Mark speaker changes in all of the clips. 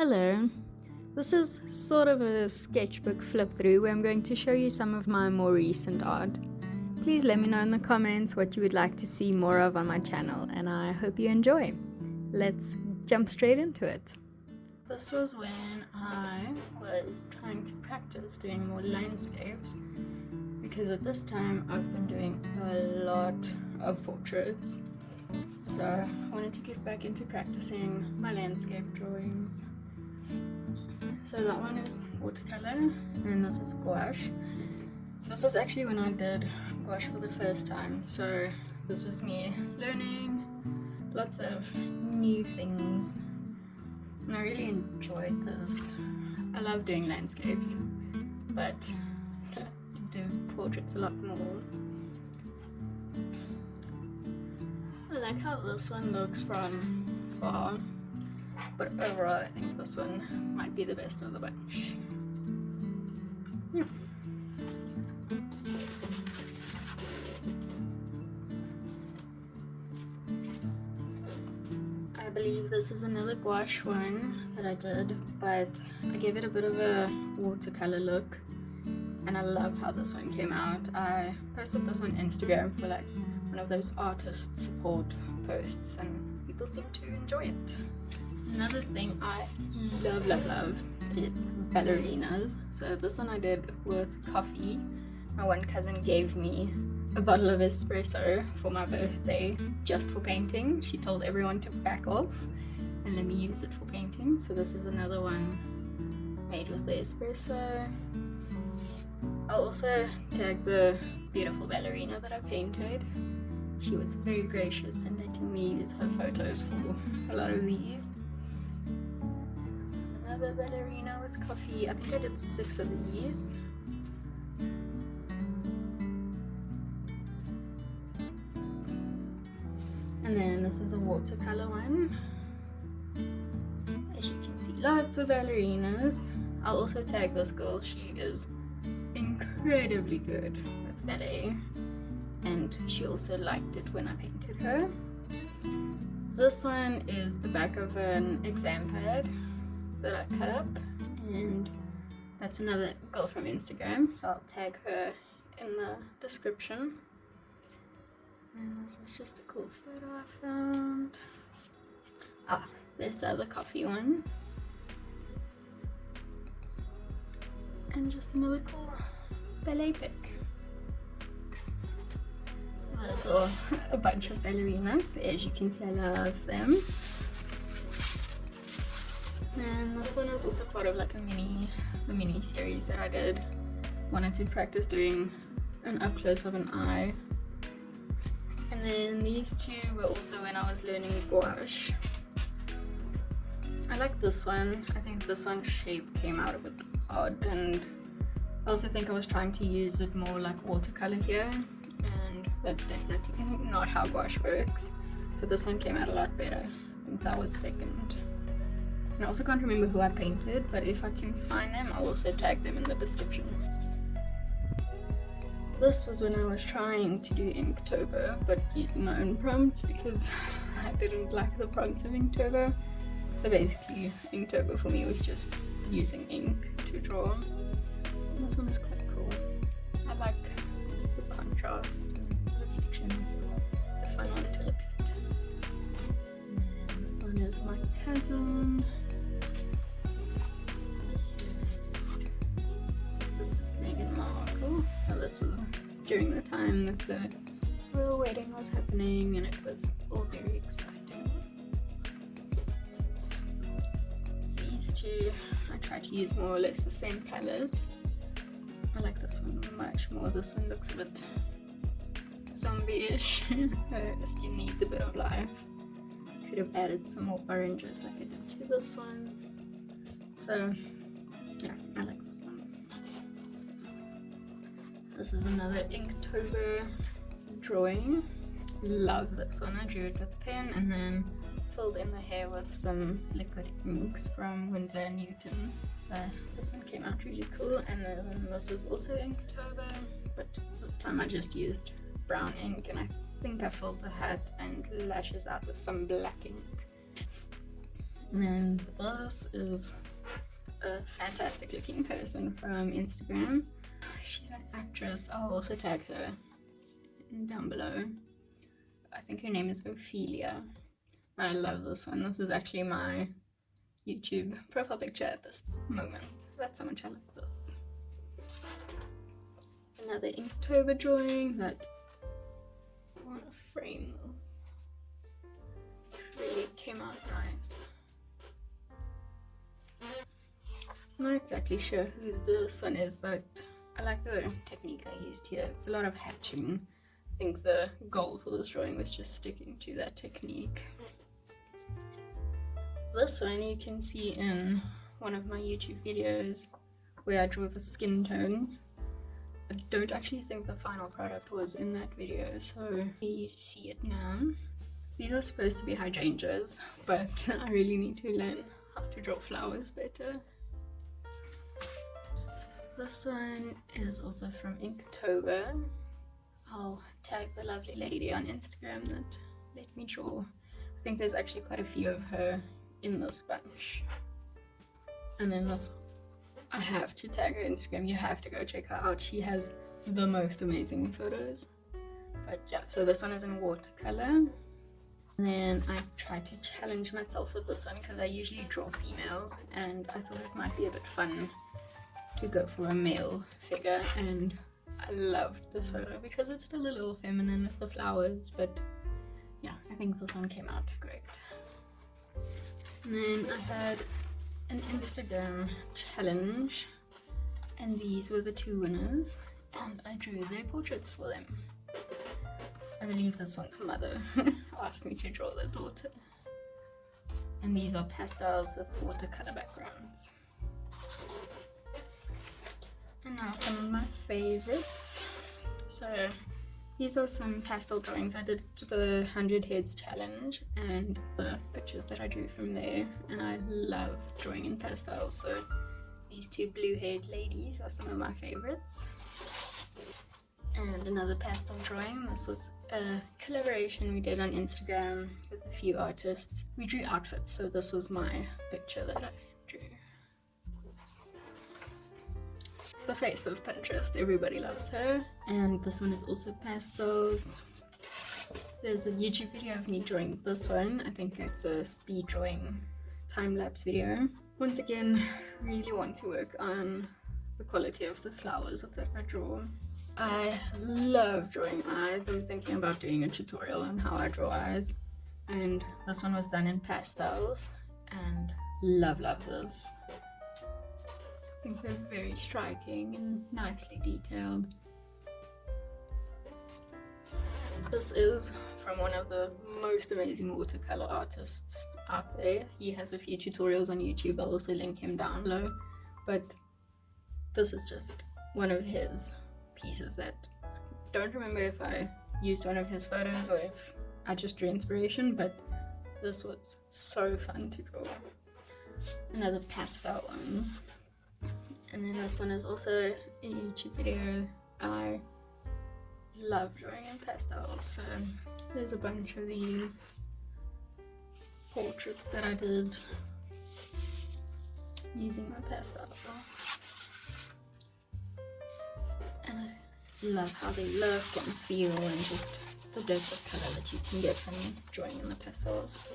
Speaker 1: Hello, this is sort of a sketchbook flip through where I'm going to show you some of my more recent art. Please let me know in the comments what you would like to see more of on my channel, and I hope you enjoy. Let's jump straight into it. This was when I was trying to practice doing more landscapes, because at this time I've been doing a lot of portraits. So I wanted to get back into practicing my landscape drawings. So that one is watercolor and this is gouache. This was actually when I did gouache for the first time, so this was me learning lots of new things and I really enjoyed this. I love doing landscapes, but I do portraits a lot more. I like how this one looks from far, but overall I think this one might be the best of the bunch. Yeah. I believe this is another gouache one that I did, but I gave it a bit of a watercolor look and I love how this one came out. I posted this on Instagram for like one of those artist support posts and people seem to enjoy it. Another thing I love is ballerinas. So this one I did with coffee. My one cousin gave me a bottle of espresso for my birthday just for painting. She told everyone to back off and let me use it for painting. So this is another one made with the espresso. I'll also tag the beautiful ballerina that I painted. She was very gracious in letting me use her photos for a lot of these. This is another ballerina with coffee. I think I did 6 of these. And then this is a watercolor one. As you can see, lots of ballerinas. I'll also tag this girl. She is incredibly good with ballet. And she also liked it when I painted her. This one is the back of an exam pad that I cut up, and that's another girl from Instagram, so I'll tag her in the description. And this is just a cool photo I found. There's the other coffee one. And just another cool ballet pic. There's a bunch of ballerinas. As you can see, I love them. And this one is also part of like a mini series that I did. Wanted to practice doing an up close of an eye. And then these two were also when I was learning gouache. I like this one. I think this one's shape came out a bit odd, and I also think I was trying to use it more like watercolor here. That's definitely not how gouache works. So this one came out a lot better. I think that was second. And I also can't remember who I painted, but if I can find them, I'll also tag them in the description. This was when I was trying to do Inktober, but using my own prompt because I didn't like the prompt of Inktober. So basically, Inktober for me was just using ink to draw. And this one is quite cool. I like the contrast. It's a fun one to look at. And this one is my cousin. This is Meghan Markle. So this was during the time that the royal wedding was happening and it was all very exciting. These two, I tried to use more or less the same palette. I like this one much more. This one looks a bit zombie-ish. Her skin needs a bit of life. Could have added some more oranges like I did to this one. So yeah, I like this one. This is another Inktober drawing. Love this one. I drew it with a pen and then filled in the hair with some liquid inks from Winsor & Newton. So this one came out really cool. And then this is also Inktober, but this time I just used brown ink and I think I filled the hat and lashes out with some black ink. And then this is a fantastic looking person from Instagram. She's an actress. I'll also tag her down below. I think her name is Ophelia. I love this one. This is actually my YouTube profile picture at this moment. That's how much I like this. Another Inktober drawing that I want to frame this. Really came out nice. I'm not exactly sure who this one is, but I like the technique I used here. It's a lot of hatching. I think the goal for this drawing was just sticking to that technique. This one you can see in one of my YouTube videos where I draw the skin tones. I don't actually think the final product was in that video, so you see it now. These are supposed to be hydrangeas, but I really need to learn how to draw flowers better. This one is also from Inktober. I'll tag the lovely lady on Instagram that let me draw. I think there's actually quite a few of her in this bunch. And then this, I have to tag her Instagram. You have to go check her out. She has the most amazing photos. But yeah, so this one is in watercolor. And then I tried to challenge myself with this one because I usually draw females, and I thought it might be a bit fun to go for a male figure. And I loved this photo because it's still a little feminine with the flowers, but yeah, I think this one came out great. And then I had an Instagram challenge, and these were the two winners, and I drew their portraits for them. I believe this one's mother asked me to draw the daughter. And these are pastels with watercolor backgrounds. And now some of my favorites. So these are some pastel drawings. I did the 100 Heads challenge and the pictures that I drew from there, and I love drawing in pastels, so these two blue-haired ladies are some of my favorites. And another pastel drawing. This was a collaboration we did on Instagram with a few artists. We drew outfits, so this was my picture that I drew. The face of Pinterest, everybody loves her. And this one is also pastels. There's a YouTube video of me drawing this one. I think it's a speed drawing time-lapse video. Once again, really want to work on the quality of the flowers that I draw. I love drawing eyes. I'm thinking about doing a tutorial on how I draw eyes. And this one was done in pastels, and love this. I think they're very striking and nicely detailed. This is from one of the most amazing watercolor artists out there. He has a few tutorials on YouTube. I'll also link him down below. But this is just one of his pieces that I don't remember if I used one of his photos or if I just drew inspiration, but this was so fun to draw. Another pastel one. And then this one is also a YouTube video. I love drawing in pastels, so there's a bunch of these portraits that I did using my pastels. And I love how they look and feel, and just the depth of color that you can get from drawing in the pastels.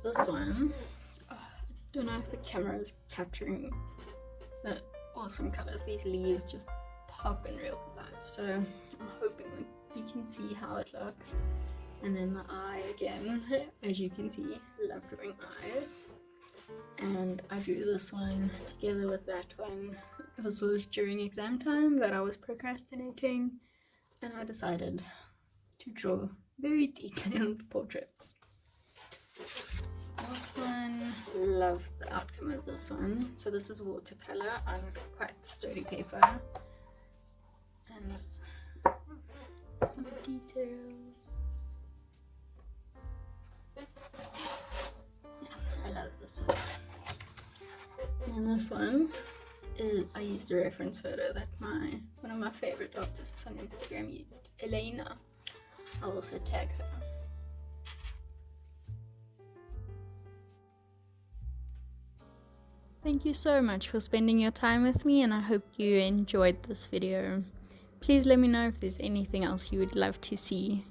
Speaker 1: This one, I don't know if the camera is capturing the awesome colors. These leaves just pop in real life, so I'm hoping that you can see how it looks. And then the eye again, as you can see, love drawing eyes. And I drew this one together with that one. This was during exam time that I was procrastinating, and I decided to draw very detailed portraits. This one, love the outcome of this one. So this is watercolor on quite sturdy paper, and this, some details. Yeah, I love this one. And this one is, I used a reference photo that one of my favorite artists on Instagram used, Elena. I'll also tag her. Thank you so much for spending your time with me, and I hope you enjoyed this video. Please let me know if there's anything else you would love to see.